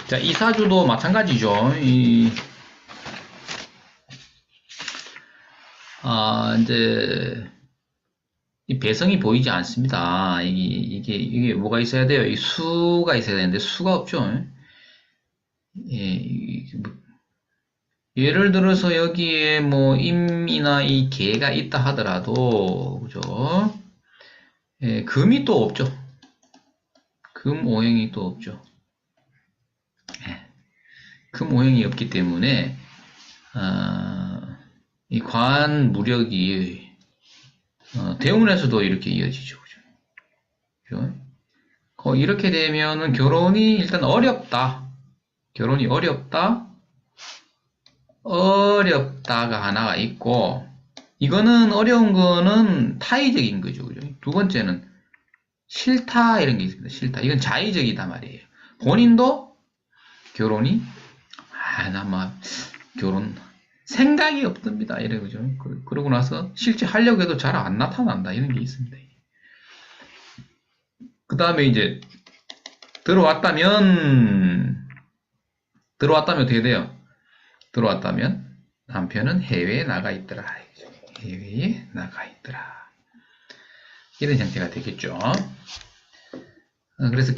자, 이 사주도 마찬가지죠. 이제, 이 배성이 보이지 않습니다. 이게 뭐가 있어야 돼요? 이 수가 있어야 되는데, 수가 없죠. 예, 예를 들어서 여기에 뭐, 임이나 이 개가 있다 하더라도, 그죠? 예, 금이 또 없죠. 금 오행이 또 없죠. 예, 금 오행이 없기 때문에, 이 관무력이 대운에서도 이렇게 이어지죠. 그죠? 이렇게 되면은 결혼이 일단 어렵다. 결혼이 어렵다가 하나가 있고, 이거는 어려운 거는 타의적인 거죠. 그죠? 두 번째는 싫다 이런 게 있습니다. 싫다. 이건 자의적이다 말이에요. 본인도 결혼이 결혼 생각이 없습니다. 이래 그죠? 그러고 나서 실제 하려고 해도 잘 안 나타난다. 이런 게 있습니다. 그 다음에 이제 들어왔다면 어떻게 돼요? 들어왔다면 남편은 해외에 나가 있더라. 해외에 나가 있더라. 이런 형태가 되겠죠. 그래서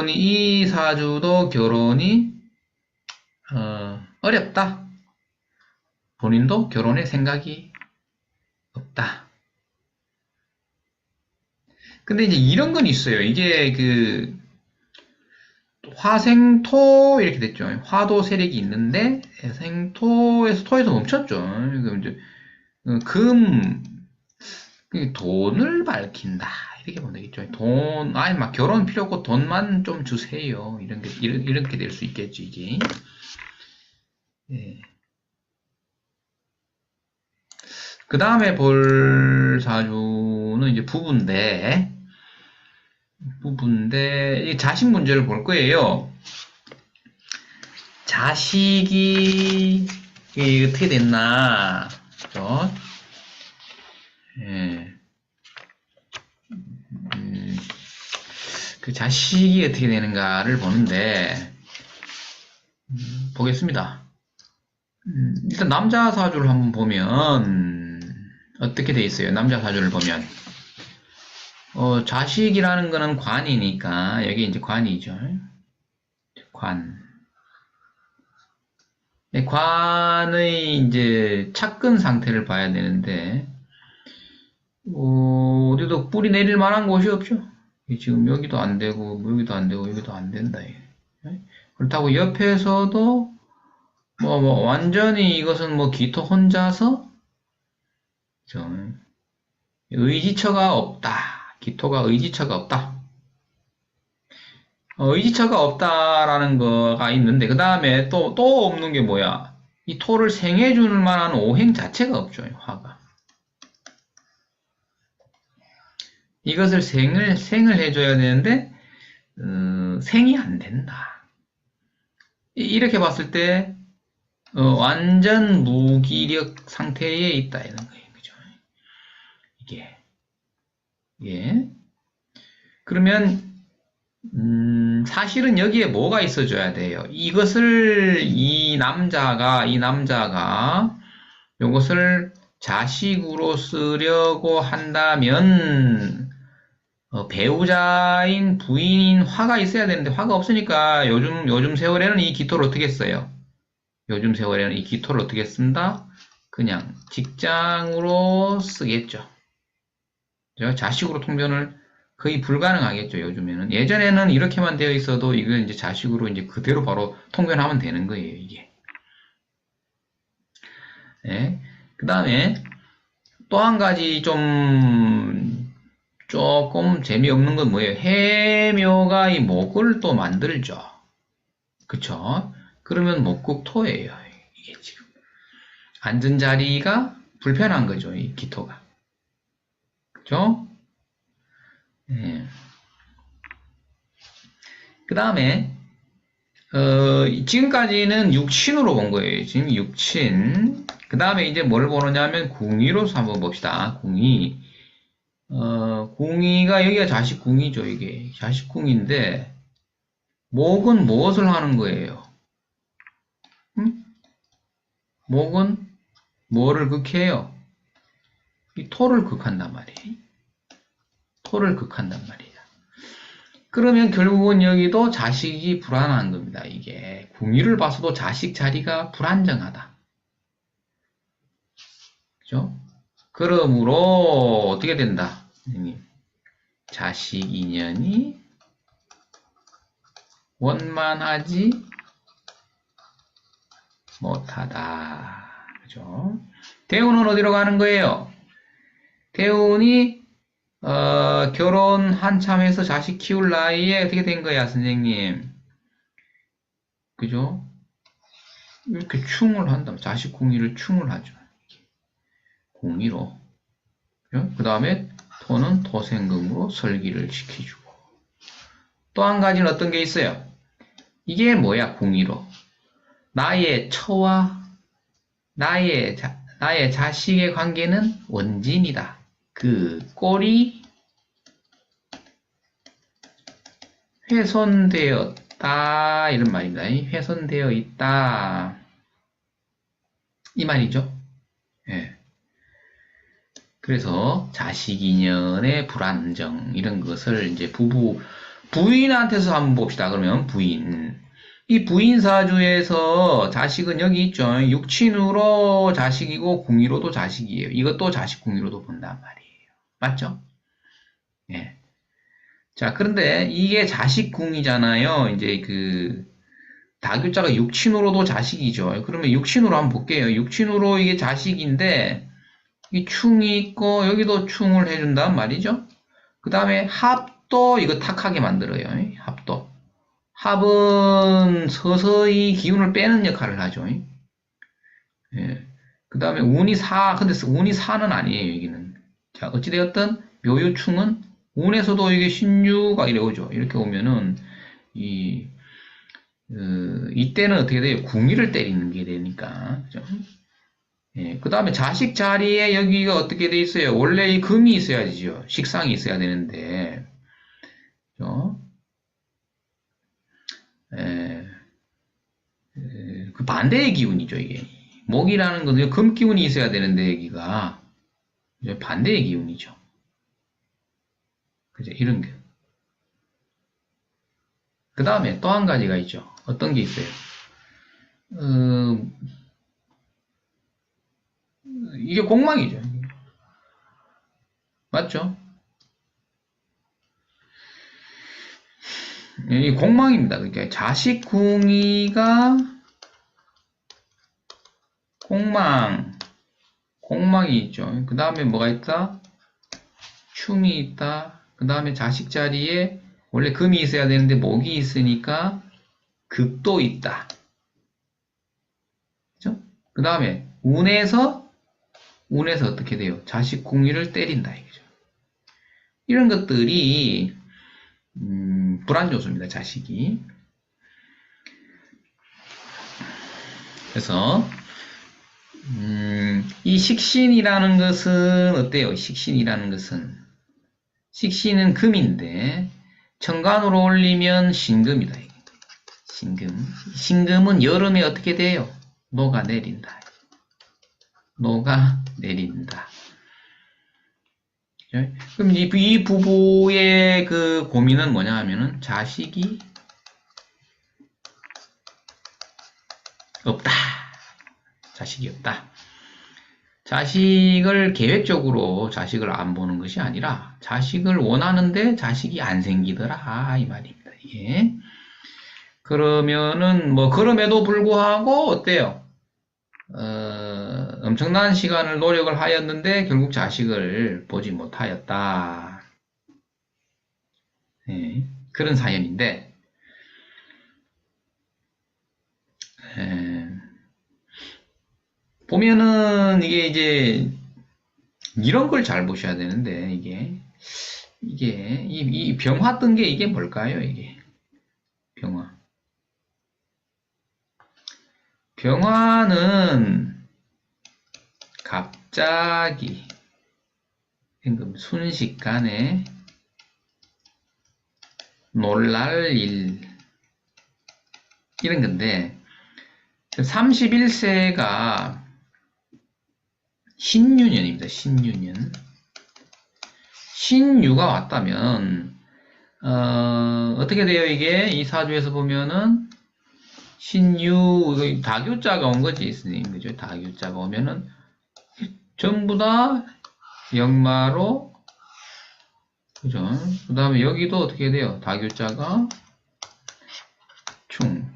이 사주도 결혼이 어렵다. 본인도 결혼에 생각이 없다. 근데 이제 이런 건 있어요. 이게 화생토 이렇게 됐죠. 화도 세력이 있는데 토에서 멈췄죠. 그럼 이제 돈을 밝힌다. 이렇게 보면 되겠죠. 막 결혼 필요 없고 돈만 좀 주세요. 이렇게 될 수 있겠죠, 이게. 예. 그 다음에 볼 사주는 이제 부부인데, 이 자식 문제를 볼 거예요. 자식이 어떻게 됐나, 그죠? 예. 그 자식이 어떻게 되는가를 보는데, 보겠습니다. 일단 남자 사주를 한번 보면, 어떻게 돼 있어요? 남자 사주를 보면. 자식이라는 거는 관이니까, 여기 이제 관이죠. 관의 이제 착근 상태를 봐야 되는데, 어디도 뿌리 내릴 만한 곳이 없죠. 지금 여기도 안 되고, 여기도 안 되고, 여기도 안 된다. 그렇다고 옆에서도, 완전히 이것은 기토 혼자서, 의지처가 없다. 기토가 의지처가 없다. 의지처가 없다라는 거가 있는데, 그 다음에 또 없는 게 뭐야? 이 토를 생해줄 만한 오행 자체가 없죠, 화가. 이것을 생을 해줘야 되는데, 생이 안 된다. 이렇게 봤을 때, 완전 무기력 상태에 있다, 이런 거예요. 그죠? 이게. 그러면, 사실은 여기에 뭐가 있어줘야 돼요? 이것을 이 남자가 요것을 자식으로 쓰려고 한다면 배우자인 부인인 화가 있어야 되는데 화가 없으니까 요즘 세월에는 이 기토를 어떻게 써요? 요즘 세월에는 이 기토를 어떻게 쓴다? 그냥 직장으로 쓰겠죠. 자식으로 통변을 거의 불가능하겠죠, 요즘에는. 예전에는 이렇게만 되어 있어도 이걸 이제 자식으로 이제 그대로 바로 통변하면 되는 거예요, 이게. 네. 그 다음에 또 한 가지 조금 재미없는 건 뭐예요? 해묘가 이 목을 또 만들죠. 그쵸? 그러면 목국토예요, 이게 지금. 앉은 자리가 불편한 거죠, 이 기토가. 그죠? 네. 그 다음에 지금까지는 육친으로 본 거예요. 지금 육친. 그 다음에 이제 뭘 보느냐면 궁위로서 한번 봅시다. 궁위. 궁위가 여기가 자식궁이죠. 이게 자식궁인데 목은 무엇을 하는 거예요? 응? 목은 뭐를 극해요? 이 토를 극한단 말이에요. 토를 극한단 말이에요. 그러면 결국은 여기도 자식이 불안한 겁니다. 이게 궁의를 봐서도 자식 자리가 불안정하다. 그죠? 그러므로 어떻게 된다? 자식 인연이 원만하지 못하다. 그죠? 대운은 어디로 가는 거예요? 대운이 결혼 한참 해서 자식 키울 나이에 어떻게 된 거야, 선생님? 그죠? 이렇게 충을 한다면 자식 궁의를 충을 하죠. 궁의로. 그 다음에 토는 토생금으로 설기를 지켜주고. 또 한 가지는 어떤 게 있어요? 이게 뭐야, 궁의로? 나의 처와 나의 자식의 관계는 원진이다. 그 꼴이 훼손되었다. 이런 말입니다. 훼손되어 있다. 이 말이죠. 예. 그래서 자식 인연의 불안정 이런 것을 이제 부인한테서 한번 봅시다. 그러면 부인. 이 부인 사주에서 자식은 여기 있죠. 육친으로 자식이고 궁의로도 자식이에요. 이것도 자식 궁의로도 본단 말이에요. 맞죠? 예. 자, 그런데 이게 자식 궁이잖아요. 이제 그 다교자가 육친으로도 자식이죠. 그러면 육친으로 한번 볼게요. 육친으로 이게 자식인데 이 충이 있고 여기도 충을 해준단 말이죠. 그 다음에 합도 이거 탁하게 만들어요. 합도. 합은 서서히 기운을 빼는 역할을 하죠. 예. 그 다음에 근데 운이 사는 아니에요, 여기는. 자, 어찌되었든 묘유충은 운에서도 이게 신유가 이래 오죠. 이렇게 오면은, 이, 이때는 어떻게 돼요? 궁의를 때리는 게 되니까. 그죠? 예. 그 다음에 자식 자리에 여기가 어떻게 돼 있어요? 원래 이 금이 있어야지죠. 식상이 있어야 되는데. 그죠? 예. 그 반대의 기운이죠, 이게. 목이라는 건 금 기운이 있어야 되는데, 여기가. 반대의 기운이죠. 그죠? 이런 게. 그 다음에 또 한 가지가 있죠. 어떤 게 있어요? 어, 이게 공망이죠. 맞죠? 이 공망입니다. 그러니까 자식궁이가 공망이 있죠. 그 다음에 뭐가 있다? 충이 있다. 그 다음에 자식 자리에 원래 금이 있어야 되는데 목이 있으니까 급도 있다. 그죠? 그 다음에 운에서 어떻게 돼요? 자식 궁리를 때린다. 이거죠. 이런 것들이 불안 요소입니다. 자식이. 그래서 이 식신이라는 것은 어때요? 식신이라는 것은 식신은 금인데 천간으로 올리면 신금이다. 신금은 여름에 어떻게 돼요? 녹아내린다. 그럼 이 부부의 그 고민은 뭐냐 하면은 자식이 없다. 자식이 없다. 자식을 계획적으로 자식을 안 보는 것이 아니라 자식을 원하는데 자식이 안 생기더라 이 말입니다. 이게. 그러면은 뭐 그럼에도 불구하고 어때요? 엄청난 시간을 노력을 하였는데 결국 자식을 보지 못하였다. 네, 그런 사연인데 에, 보면은 이게 이제 이런 걸 잘 보셔야 되는데 이게 이 병화 뜬 게 이게 뭘까요? 이게 병화. 병화는 갑자기 순식간에 놀랄 일, 이런 건데, 31세가 신유년입니다. 신유년. 신유가 왔다면, 어떻게 돼요, 이게? 이 사주에서 보면은, 신유, 다교자가 온 거지, 스님. 그죠? 다교자가 오면은, 전부 다 역마로, 그죠? 그 다음에 여기도 어떻게 돼요? 다교자가 충.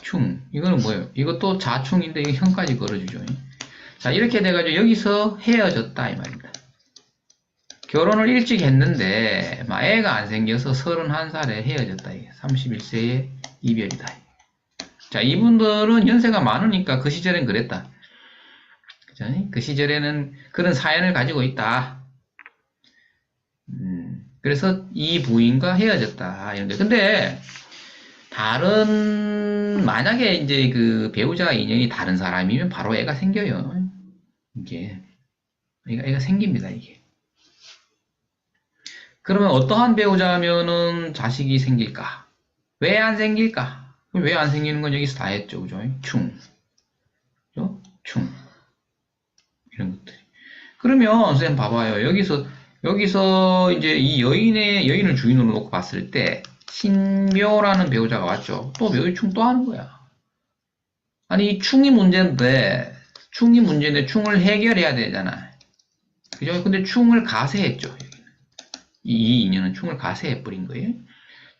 충. 이거는 뭐예요? 이것도 자충인데, 이거 현까지 걸어주죠. 자, 이렇게 돼가지고 여기서 헤어졌다, 이 말입니다. 결혼을 일찍 했는데, 막 애가 안 생겨서 31살에 헤어졌다, 이게. 31세에 이별이다. 자, 이분들은 연세가 많으니까 그 시절엔 그랬다. 그죠? 그 시절에는 그런 사연을 가지고 있다. 그래서 이 부인과 헤어졌다. 이런데, 근데, 만약에 이제 그 배우자 인연이 다른 사람이면 바로 애가 생겨요. 이게. 애가 생깁니다, 이게. 그러면 어떠한 배우자면은 자식이 생길까? 왜 안 생길까? 왜 안 생기는 건 여기서 다 했죠, 그죠? 충. 그죠? 충. 이런 것들이. 그러면, 선생님 봐봐요. 여기서 이제 이 여인을 주인으로 놓고 봤을 때, 신묘라는 배우자가 왔죠. 또 묘의충 또 하는 거야. 아니, 이 충이 문제인데 충을 해결해야 되잖아. 그죠? 근데 충을 가세했죠. 이 인연은 충을 가세해버린 거예요.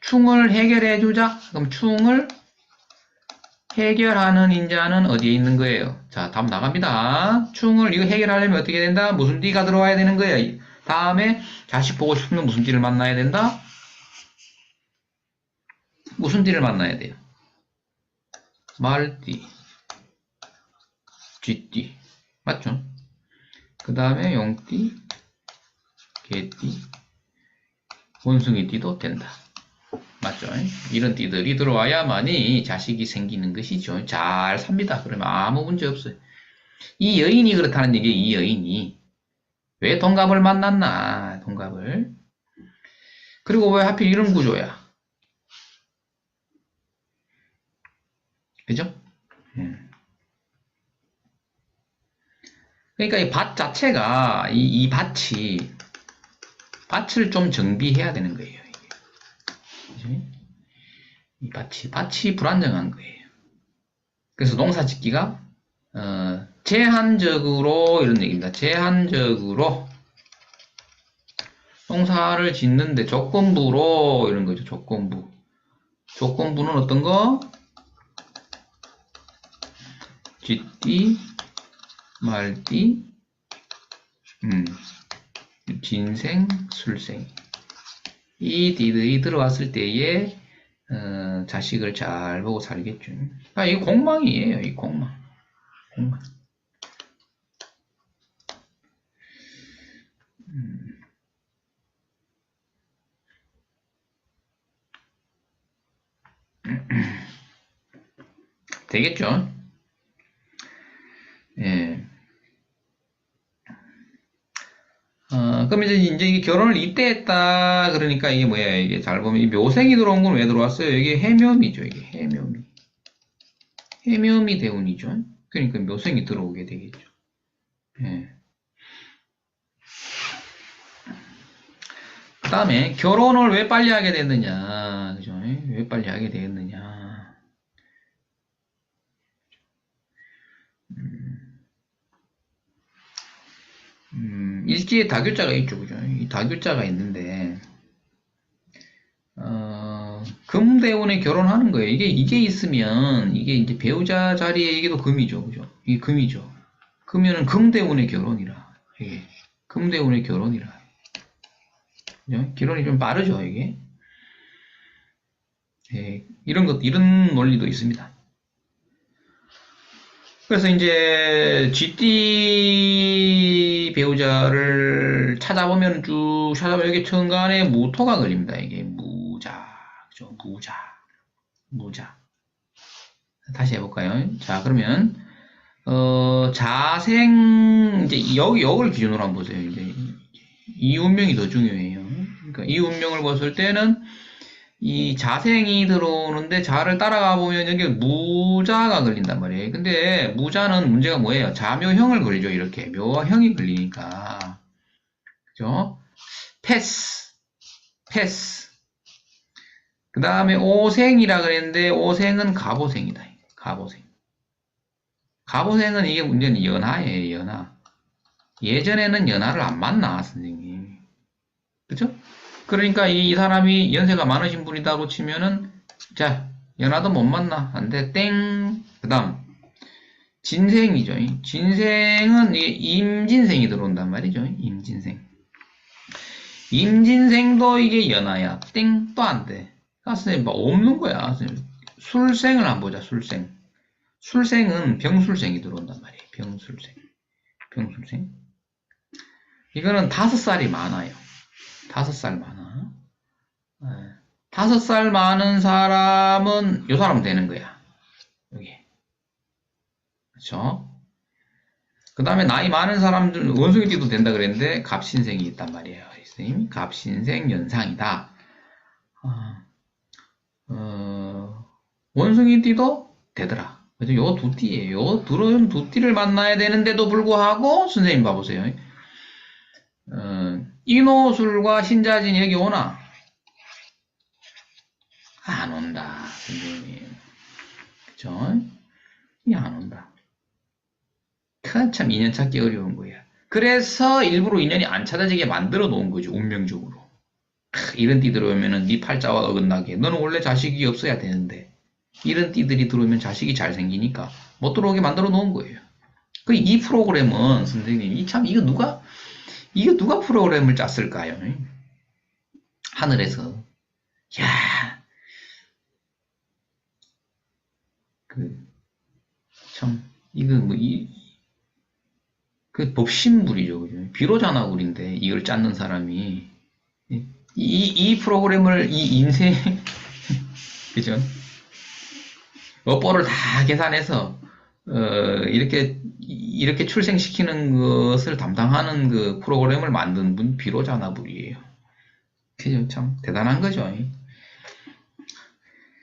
충을 해결해주자. 그럼 충을 해결하는 인자는 어디에 있는 거예요? 자, 답 나갑니다. 충을 이거 해결하려면 어떻게 된다? 무슨 띠가 들어와야 되는 거예요. 다음에 자식 보고 싶으면 무슨 띠를 만나야 된다? 무슨 띠를 만나야 돼요? 말띠, 쥐띠. 맞죠? 그 다음에 용띠, 개띠, 원숭이띠도 된다. 맞죠? 이런 띠들이 들어와야만이 자식이 생기는 것이죠. 잘 삽니다. 그러면 아무 문제 없어요. 이 여인이 그렇다는 얘기예요. 이 여인이. 왜 동갑을 만났나? 동갑을. 그리고 왜 하필 이런 구조야? 그죠? 그러니까 이 밭 자체가, 이 밭을 좀 정비해야 되는 거예요. 그죠? 이 밭이 불안정한 거예요. 그래서 농사 짓기가, 제한적으로, 이런 얘기입니다. 제한적으로 농사를 짓는데 조건부로, 이런 거죠. 조건부. 조건부는 어떤 거? 쥐띠, 말띠, 진생, 술생. 이 띠들이 들어왔을 때에 자식을 잘 보고 살겠죠. 아, 이 공망이에요. 이 공망. 되겠죠? 예. 그럼 이제 이게 결혼을 이때 했다. 그러니까 이게 뭐야? 이게 잘 보면 이 묘생이 들어온 건 왜 들어왔어요? 이게 해묘미죠. 이게 해묘미. 해묘미 대운이죠. 그러니까 묘생이 들어오게 되겠죠. 예. 그 다음에 결혼을 왜 빨리 하게 됐느냐. 그죠? 왜 빨리 하게 되겠느냐. 일지에 다교자가 있죠. 그죠? 이 다교자가 있는데, 금대운에 결혼하는 거예요. 이게 있으면, 이게 이제 배우자 자리에 이게 또 금이죠. 그죠? 이게 금이죠. 그러면은 금대운의 결혼이라. 이게. 금대운의 결혼이라. 그죠? 결혼이 좀 빠르죠, 이게. 예, 이런 논리도 있습니다. 그래서 이제 GT 배우자를 찾아보면 쭉 찾아보면 여기 천간에 무토가 걸립니다. 이게 무자, 그죠? 무자. 다시 해볼까요? 자, 그러면 자생 이제 여기를 기준으로 한번 보세요. 이제 이 운명이 더 중요해요. 그러니까 이 운명을 봤을 때는 이 자생이 들어오는데 자를 따라가 보면 여기 무자가 걸린단 말이에요. 근데 무자는 문제가 뭐예요? 자묘형을 걸리죠. 이렇게 묘형이 걸리니까. 그죠? 패스, 패스. 그 다음에 오생이라 그랬는데 오생은 갑오생이다. 갑오생. 갑오생은 이게 문제는 연하예요. 연하. 예전에는 연하를 안 만나 선생님. 그죠? 그러니까 이 사람이 연세가 많으신 분이다고 치면은 자 연하도 못 만나. 안 돼. 땡. 그 다음 진생이죠. 진생은 이게 임진생이 들어온단 말이죠. 임진생. 임진생도 이게 연하야. 땡. 또 안 돼. 아, 선생님 뭐 없는 거야. 선생님. 술생을 한번 보자. 술생. 술생은 병술생이 들어온단 말이에요. 병술생. 병술생. 이거는 5살이 많아요. 5살 많아. 5살 많은 사람은 요 사람 되는 거야. 여기. 그렇죠? 그 다음에 나이 많은 사람들 원숭이띠도 된다 그랬는데 갑신생이 있단 말이에요. 선생님, 갑신생 연상이다. 원숭이띠도 되더라. 그래서 요 두 띠예요. 요 두 띠를 만나야 되는데도 불구하고 선생님 봐보세요. 인호술과 신자진이 여기 오나? 안 온다, 선생님. 그쵸? 이 안 온다. 참 인연 찾기 어려운 거야. 그래서 일부러 인연이 안 찾아지게 만들어 놓은 거죠, 운명적으로. 이런 띠 들어오면은 네 팔자와 어긋나게. 너는 원래 자식이 없어야 되는데. 이런 띠들이 들어오면 자식이 잘 생기니까 못 들어오게 만들어 놓은 거예요. 이 프로그램은 선생님, 이거 누가 프로그램을 짰을까요? 하늘에서. 야, 이거 그 법신불이죠. 그죠? 비로자나불인데, 이걸 짰는 사람이. 이 프로그램을, 이 인생, 그죠? 업보를 다 계산해서, 이렇게 출생시키는 것을 담당하는 그 프로그램을 만든 분 비로자나불이에요. 그죠? 참, 대단한 거죠.